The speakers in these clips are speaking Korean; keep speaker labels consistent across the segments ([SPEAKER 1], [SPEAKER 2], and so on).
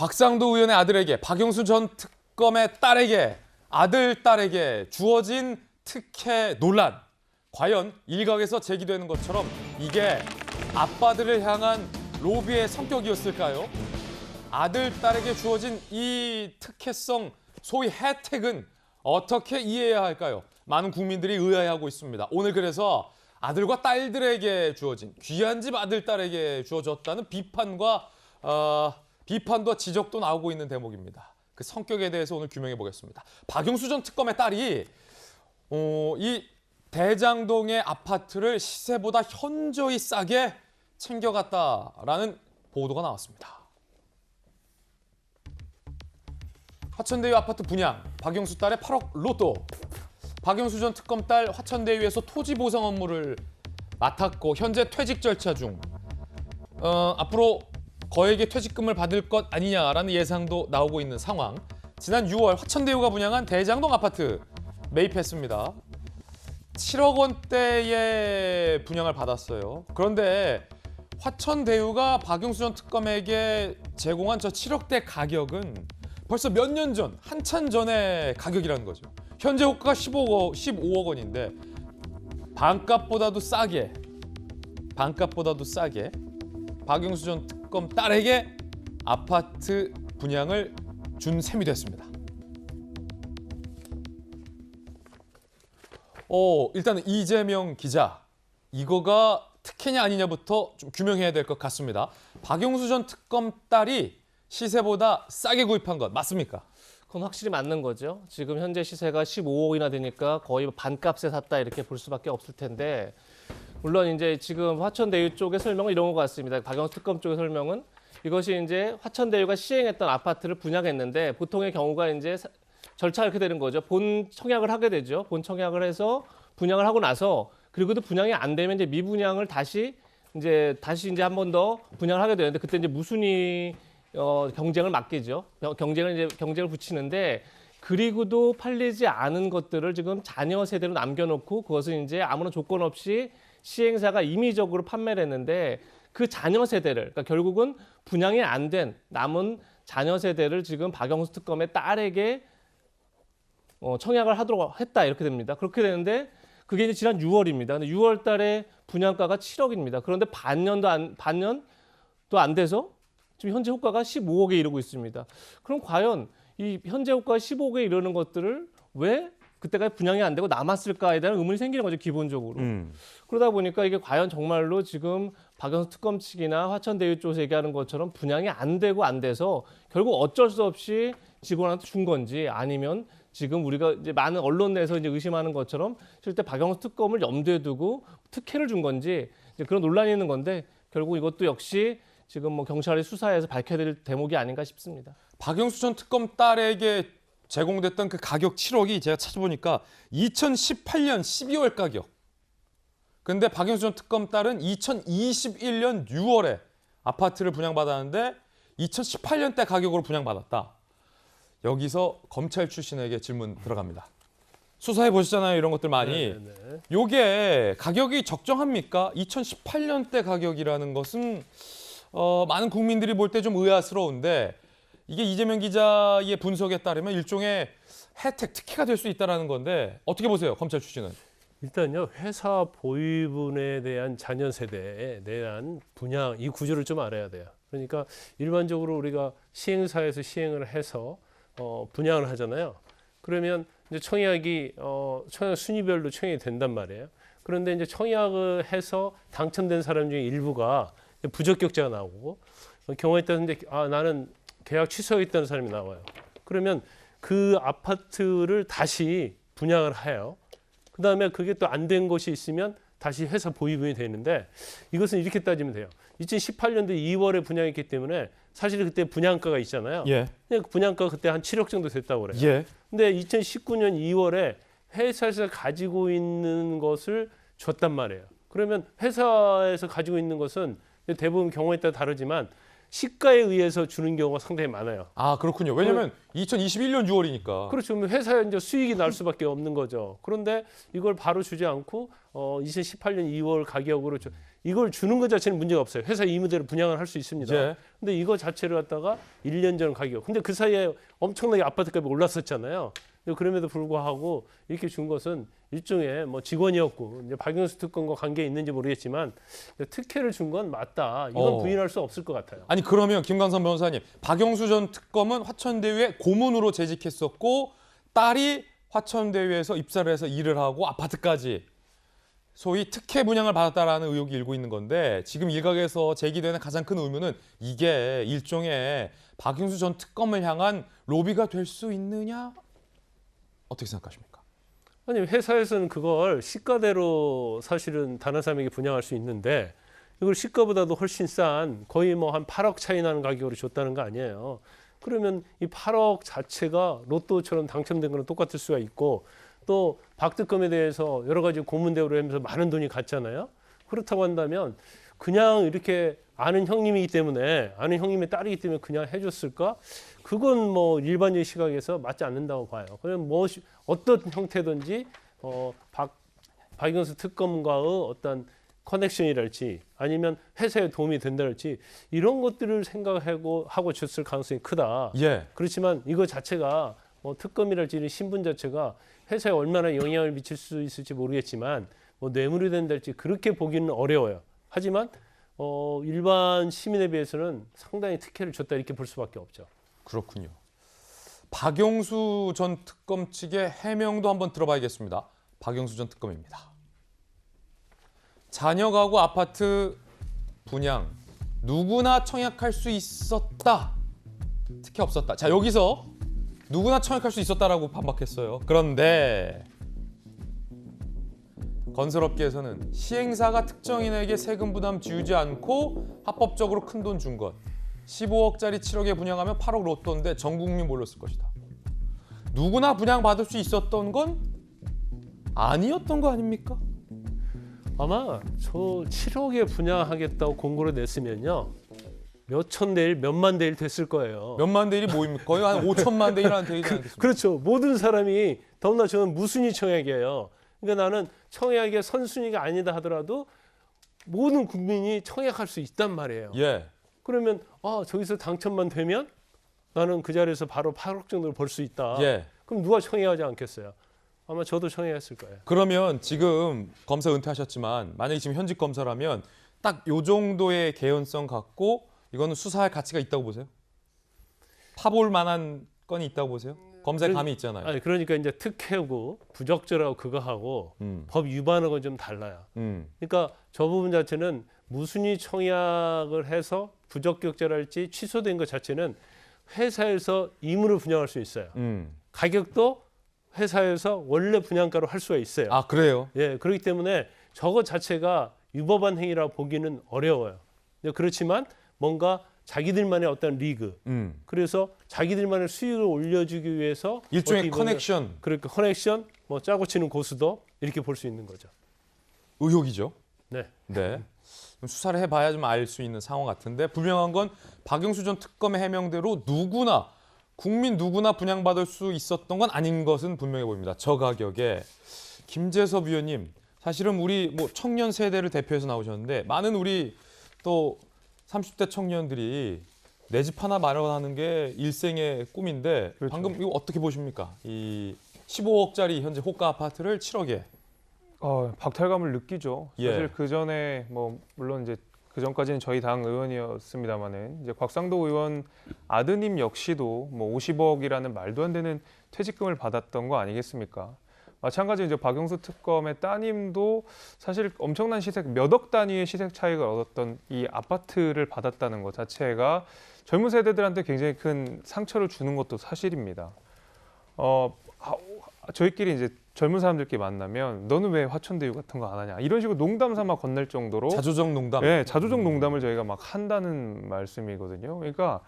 [SPEAKER 1] 곽상도 의원의 아들에게, 박영수 전 특검의 딸에게, 아들, 딸에게 주어진 특혜 논란. 과연 일각에서 제기되는 것처럼 이게 아빠들을 향한 로비의 성격이었을까요? 아들, 딸에게 주어진 이 특혜성, 소위 혜택은 어떻게 이해해야 할까요? 많은 국민들이 의아해하고 있습니다. 오늘 그래서 아들과 딸들에게 주어진, 귀한 집 아들, 딸에게 주어졌다는 비판과 지적도 나오고 있는 대목입니다. 그 성격에 대해서 오늘 규명해 보겠습니다. 박영수 전 특검의 딸이 이 대장동의 아파트를 시세보다 현저히 싸게 챙겨갔다라는 보도가 나왔습니다. 화천대유 아파트 분양, 박영수 딸의 8억 로또. 박영수 전 특검 딸 화천대유에서 토지 보상 업무를 맡았고 현재 퇴직 절차 중. 앞으로 거액의 퇴직금을 받을 것 아니냐라는 예상도 나오고 있는 상황. 지난 6월 화천대유가 분양한 대장동 아파트 매입했습니다. 7억 원대의 분양을 받았어요. 그런데 화천대유가 박영수 전 특검에게 제공한 저 7억대 가격은 벌써 몇 년 전, 한참 전의 가격이라는 거죠. 현재 호가가 15억 원인데 반값보다도 싸게 박영수 전 특검 딸에게 아파트 분양을 준 셈이 됐습니다. 일단은 이재명 기자, 이거가 특혜냐 아니냐부터 좀 규명해야 될 것 같습니다. 박영수 전 특검 딸이 시세보다 싸게 구입한 것 맞습니까?
[SPEAKER 2] 그건 확실히 맞는 거죠. 지금 현재 시세가 15억이나 되니까 거의 반값에 샀다 이렇게 볼 수밖에 없을 텐데, 물론 이제 지금 화천대유 쪽의 설명은 이런 것 같습니다. 박영수 특검 쪽의 설명은 이것이 이제 화천대유가 시행했던 아파트를 분양했는데 보통의 경우가 이제 절차가 이렇게 되는 거죠. 본 청약을 하게 되죠. 본 청약을 해서 분양을 하고 나서, 그리고도 분양이 안 되면 이제 미분양을 다시 이제 한 번 더 분양을 하게 되는데, 그때 이제 무순위 경쟁을 맡기죠. 경쟁을 붙이는데, 그리고도 팔리지 않은 것들을 지금 자녀 세대로 남겨놓고 그것은 이제 아무런 조건 없이 시행사가 임의적으로 판매를 했는데, 그 자녀 세대를, 그러니까 결국은 분양이 안 된 남은 자녀 세대를 지금 박영수 특검의 딸에게 청약을 하도록 했다, 이렇게 됩니다. 그렇게 되는데 그게 이제 지난 6월입니다. 근데 6월 달에 분양가가 7억입니다. 그런데 반년도 안 돼서 지금 현재 호가가 15억에 이르고 있습니다. 그럼 과연 이 현재 호가가 15억에 이르는 것들을 왜 그때까지 분양이 안 되고 남았을까에 대한 의문이 생기는 거죠, 기본적으로. 그러다 보니까 이게 과연 정말로 지금 박영수 특검 측이나 화천대유 쪽에서 얘기하는 것처럼 분양이 안 되고 안 돼서 결국 어쩔 수 없이 직원한테 준 건지, 아니면 지금 우리가 이제 많은 언론 내에서 이제 의심하는 것처럼 실제 박영수 특검을 염두에 두고 특혜를 준 건지, 이제 그런 논란이 있는 건데, 결국 이것도 역시 지금 뭐 경찰이 수사해서 밝혀야 될 대목이 아닌가 싶습니다.
[SPEAKER 1] 박영수 전 특검 딸에게 제공됐던 그 가격 7억이 제가 찾아보니까 2018년 12월 가격. 근데 박영수 전 특검 딸은 2021년 6월에 아파트를 분양받았는데 2018년대 가격으로 분양받았다. 여기서 검찰 출신에게 질문 들어갑니다. 수사해 보셨잖아요, 이런 것들 많이. 요게 가격이 적정합니까? 2018년대 가격이라는 것은 많은 국민들이 볼 때 좀 의아스러운데, 이게 이재명 기자의 분석에 따르면 일종의 혜택, 특혜가 될 수 있다는 건데 어떻게 보세요, 검찰 출신은?
[SPEAKER 3] 일단요, 회사 보유분에 대한 자녀 세대에 대한 분양, 이 구조를 좀 알아야 돼요. 그러니까 일반적으로 우리가 시행사에서 시행을 해서 분양을 하잖아요. 그러면 이제 청약 순위별로 청약이 된단 말이에요. 그런데 이제 청약을 해서 당첨된 사람 중에 일부가 부적격자가 나오고, 경우에 따라서 이제 나는 계약 취소했다는 사람이 나와요. 그러면 그 아파트를 다시 분양을 해요. 그다음에 그게 또 안 된 것이 있으면 다시 회사 보유분이 되는데, 이것은 이렇게 따지면 돼요. 2018년도 2월에 분양했기 때문에 사실 그때 분양가가 있잖아요.
[SPEAKER 1] 예.
[SPEAKER 3] 분양가가 그때 한 7억 정도 됐다고 그래요.
[SPEAKER 1] 예.
[SPEAKER 3] 근데 2019년 2월에 회사에서 가지고 있는 것을 줬단 말이에요. 그러면 회사에서 가지고 있는 것은 대부분 경우에 따라 다르지만 시가에 의해서 주는 경우가 상당히 많아요.
[SPEAKER 1] 아, 그렇군요. 왜냐면 2021년 6월이니까.
[SPEAKER 3] 그렇죠. 그럼 회사에 이제 수익이 날 수밖에 없는 거죠. 그런데 이걸 바로 주지 않고 2018년 2월 가격으로 이걸 주는 것 자체는 문제가 없어요. 회사 임의대로 분양을 할 수 있습니다.
[SPEAKER 1] 예.
[SPEAKER 3] 근데 이거 자체를 갖다가 1년 전 가격. 근데 그 사이에 엄청나게 아파트값이 올랐었잖아요. 근데 그럼에도 불구하고 이렇게 준 것은 일종의 뭐 직원이었고 이제 박영수 특검과 관계 있는지 모르겠지만 특혜를 준 건 맞다. 이건 부인할 수 없을 것 같아요.
[SPEAKER 1] 아니 그러면 김광선 변호사님, 박영수 전 특검은 화천대유에 고문으로 재직했었고 딸이 화천대유에서 입사를 해서 일을 하고 아파트까지 소위 특혜 분양을 받았다라는 의혹이 일고 있는 건데 지금 일각에서 제기되는 가장 큰 의문은 이게 일종의 박영수 전 특검을 향한 로비가 될 수 있느냐? 어떻게 생각하십니까?
[SPEAKER 3] 아니 회사에서는 그걸 시가대로 사실은 다른 사람에게 분양할 수 있는데 이걸 시가보다도 훨씬 싼 거의 뭐 한 8억 차이 나는 가격으로 줬다는 거 아니에요. 그러면 이 8억 자체가 로또처럼 당첨된 거랑 똑같을 수가 있고 또 박 특검에 대해서 여러 가지 고문 대우를 하면서 많은 돈이 갔잖아요. 그렇다고 한다면 그냥 이렇게 아는 형님이기 때문에 아는 형님의 딸이기 때문에 그냥 해줬을까? 그건 뭐 일반적인 시각에서 맞지 않는다고 봐요. 그냥 뭐 어떤 형태든지 박영수 특검과의 어떤 커넥션이랄지 아니면 회사에 도움이 된다랄지 이런 것들을 생각하고 줬을 가능성이 크다.
[SPEAKER 1] 예.
[SPEAKER 3] 그렇지만 이거 자체가 뭐 특검이랄지 이런 신분 자체가 회사에 얼마나 영향을 미칠 수 있을지 모르겠지만 뭐 뇌물이 된달지 그렇게 보기는 어려워요. 하지만 일반 시민에 비해서는 상당히 특혜를 줬다 이렇게 볼 수밖에 없죠.
[SPEAKER 1] 그렇군요. 박영수 전 특검 측의 해명도 한번 들어봐야겠습니다. 박영수 전 특검입니다. 자녀 가구 아파트 분양 누구나 청약할 수 있었다. 특혜 없었다. 자, 여기서 누구나 청약할 수 있었다라고 반박했어요. 그런데 건설업계에서는 시행사가 특정인에게 세금 부담 지우지 않고 합법적으로 큰 돈 준 것. 15억짜리 7억에 분양하면 8억 로또인데 전 국민 몰랐을 것이다. 누구나 분양받을 수 있었던 건 아니었던 거 아닙니까?
[SPEAKER 3] 아마 저 7억에 분양하겠다고 공고를 냈으면요. 몇천 대 1, 몇만 대 1 됐을 거예요.
[SPEAKER 1] 몇만 대 1이 뭐입니까? 거의 한 5천만 대 1이라는 대일이 아니겠습니까?
[SPEAKER 3] 그렇죠. 모든 사람이 더구나 저는 무순위 청약이에요. 그러니까 나는 청약의 선순위가 아니다 하더라도 모든 국민이 청약할 수 있단 말이에요.
[SPEAKER 1] 예.
[SPEAKER 3] 그러면 저기서 당첨만 되면 나는 그 자리에서 바로 8억 정도를 벌 수 있다.
[SPEAKER 1] 예.
[SPEAKER 3] 그럼 누가 청약하지 않겠어요? 아마 저도 청약했을 거예요.
[SPEAKER 1] 그러면 지금 검사 은퇴하셨지만 만약에 지금 현직 검사라면 딱 요 정도의 개연성 갖고 이거는 수사할 가치가 있다고 보세요? 파볼 만한 건이 있다고 보세요? 검사의 감이 있잖아요.
[SPEAKER 3] 아니 그러니까 이제 특혜고 부적절하고 그거하고 법 위반하고 좀 달라요. 그러니까 저 부분 자체는 무순위 청약을 해서 부적격자랄지 취소된 것 자체는 회사에서 임의로 분양할 수 있어요. 가격도 회사에서 원래 분양가로 할 수가 있어요.
[SPEAKER 1] 아, 그래요?
[SPEAKER 3] 예, 그렇기 때문에 저거 자체가 위법한 행위라고 보기는 어려워요. 그렇지만 뭔가 자기들만의 어떤 리그, 그래서 자기들만의 수익을 올려주기 위해서
[SPEAKER 1] 일종의
[SPEAKER 3] 어떻게 보면
[SPEAKER 1] 커넥션.
[SPEAKER 3] 그러니까 커넥션, 뭐 짜고 치는 고수도 이렇게 볼 수 있는 거죠.
[SPEAKER 1] 의혹이죠.
[SPEAKER 3] 네.
[SPEAKER 1] 네. 수사를 해봐야 좀 알 수 있는 상황 같은데 분명한 건 박영수 전 특검의 해명대로 누구나 국민 누구나 분양받을 수 있었던 건 아닌 것은 분명해 보입니다. 저 가격에 김재섭 위원님 사실은 우리 뭐 청년 세대를 대표해서 나오셨는데 많은 우리 또 30대 청년들이 내 집 하나 마련하는 게 일생의 꿈인데
[SPEAKER 4] 그렇죠.
[SPEAKER 1] 방금 이거 어떻게 보십니까? 이 15억짜리 현재 호가 아파트를 7억에
[SPEAKER 4] 박탈감을 느끼죠.
[SPEAKER 1] 예.
[SPEAKER 4] 사실 그 전에 뭐 물론 이제 그 전까지는 저희 당 의원이었습니다만은 이제 곽상도 의원 아드님 역시도 뭐 50억이라는 말도 안 되는 퇴직금을 받았던 거 아니겠습니까? 마찬가지로 이제 박영수 특검의 따님도 사실 엄청난 시세, 몇 억 단위의 시세 차익을 얻었던 이 아파트를 받았다는 것 자체가 젊은 세대들한테 굉장히 큰 상처를 주는 것도 사실입니다. 저희끼리 이제 젊은 사람들끼리 만나면 너는 왜 화천대유 같은 거 안 하냐 이런 식으로 농담 삼아 건넬 정도로
[SPEAKER 1] 자조적 농담.
[SPEAKER 4] 네, 자조적 농담을 저희가 막 한다는 말씀이거든요. 그러니까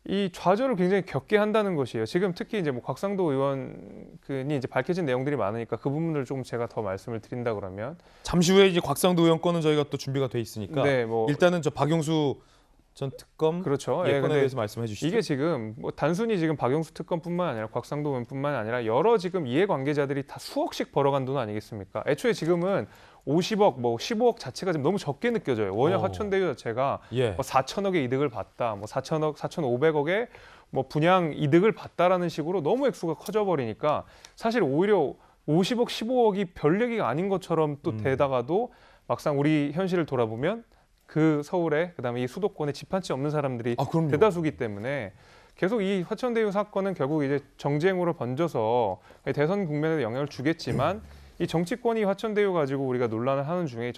[SPEAKER 4] 이 좌절을 굉장히 겪게 한다는 것이에요. 지금 특히 이제 뭐 곽상도 의원이 이제 밝혀진 내용들이 많으니까 그 부분을 좀 제가 더 말씀을 드린다 그러면
[SPEAKER 1] 잠시 후에 이제 곽상도 의원 건은 저희가 또 준비가 돼 있으니까
[SPEAKER 4] 네, 뭐
[SPEAKER 1] 일단은 저 박영수 전 특검
[SPEAKER 4] 그렇죠. 예,
[SPEAKER 1] 예건에
[SPEAKER 4] 근데
[SPEAKER 1] 대해서 말씀해 주시죠.
[SPEAKER 4] 이게 지금 뭐 단순히 지금 박영수 특검뿐만 아니라 곽상도 의원뿐만 아니라 여러 지금 이해관계자들이 다 수억씩 벌어간 돈 아니겠습니까? 애초에 지금은 50억, 뭐 15억 자체가 지금 너무 적게 느껴져요. 원효 화천대유 자체가
[SPEAKER 1] 예.
[SPEAKER 4] 뭐 4천억의 이득을 봤다, 뭐 4천억, 4,500억의 뭐 분양 이득을 봤다라는 식으로 너무 액수가 커져 버리니까 사실 오히려 50억, 15억이 별 얘기가 아닌 것처럼 또 되다가도 막상 우리 현실을 돌아보면 그 서울에 그다음에 이 수도권에 집 한 채 없는 사람들이
[SPEAKER 1] 아, 그럼요.
[SPEAKER 4] 대다수기 때문에 계속 이 화천대유 사건은 결국 이제 정쟁으로 번져서 대선 국면에도 영향을 주겠지만 이 정치권이 화천대유 가지고 우리가 논란을 하는 중에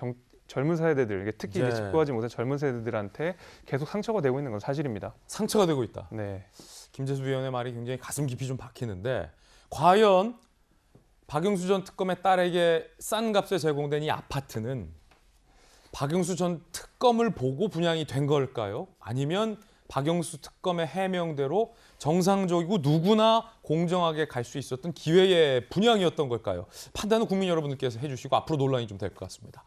[SPEAKER 4] 젊은 세대들, 이게 특히
[SPEAKER 1] 네.
[SPEAKER 4] 이제 집구하지 못한 젊은 세대들한테 계속 상처가 되고 있는 건 사실입니다.
[SPEAKER 1] 상처가 되고 있다.
[SPEAKER 4] 네.
[SPEAKER 1] 김재수 위원의 말이 굉장히 가슴 깊이 좀 박히는데 과연 박영수 전 특검의 딸에게 싼 값에 제공된 이 아파트는 박영수 전 특검을 보고 분양이 된 걸까요? 아니면 박영수 특검의 해명대로 정상적이고 누구나 공정하게 갈 수 있었던 기회의 분양이었던 걸까요? 판단은 국민 여러분들께서 해주시고 앞으로 논란이 좀 될 것 같습니다.